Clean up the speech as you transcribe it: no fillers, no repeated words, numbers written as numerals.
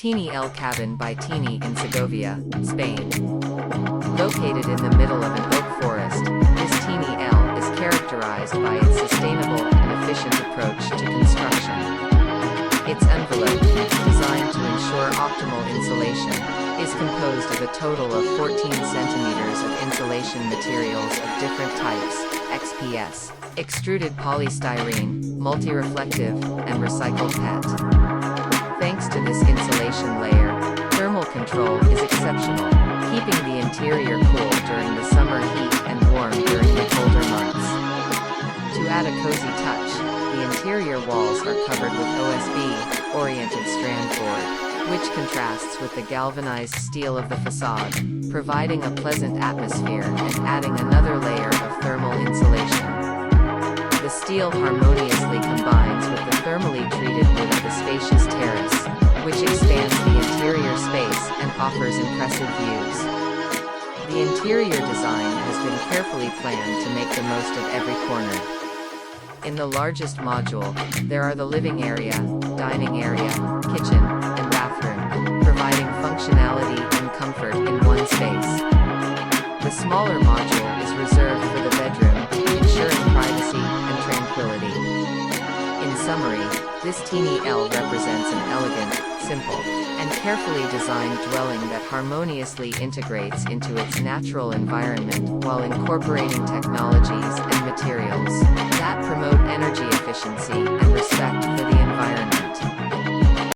Tini L cabin by Tini in Segovia, Spain. Located in the middle of an oak forest, this Tini L is characterized by its sustainable and efficient approach to construction. Its envelope, designed to ensure optimal insulation, is composed of a total of 14 centimeters of insulation materials of different types: XPS, extruded polystyrene, multireflective, and recycled PET. Thanks to this insulation layer, thermal control is exceptional, keeping the interior cool during the summer heat and warm during the colder months. To add a cozy touch, the interior walls are covered with OSB-oriented strand board, which contrasts with the galvanized steel of the facade, providing a pleasant atmosphere and adding another layer of thermal insulation. The steel harmoniously combines with the thermally treated wood of the spacious terrace, which expands the interior space and offers impressive views. The interior design has been carefully planned to make the most of every corner. In the largest module, there are the living area, dining area, kitchen, and bathroom, providing functionality and comfort in one space. The smaller module is reserved for the bedroom, ensuring privacy and tranquility. In summary, this Tini L represents an elegant, simple, and carefully designed dwelling that harmoniously integrates into its natural environment while incorporating technologies and materials that promote energy efficiency and respect for the environment.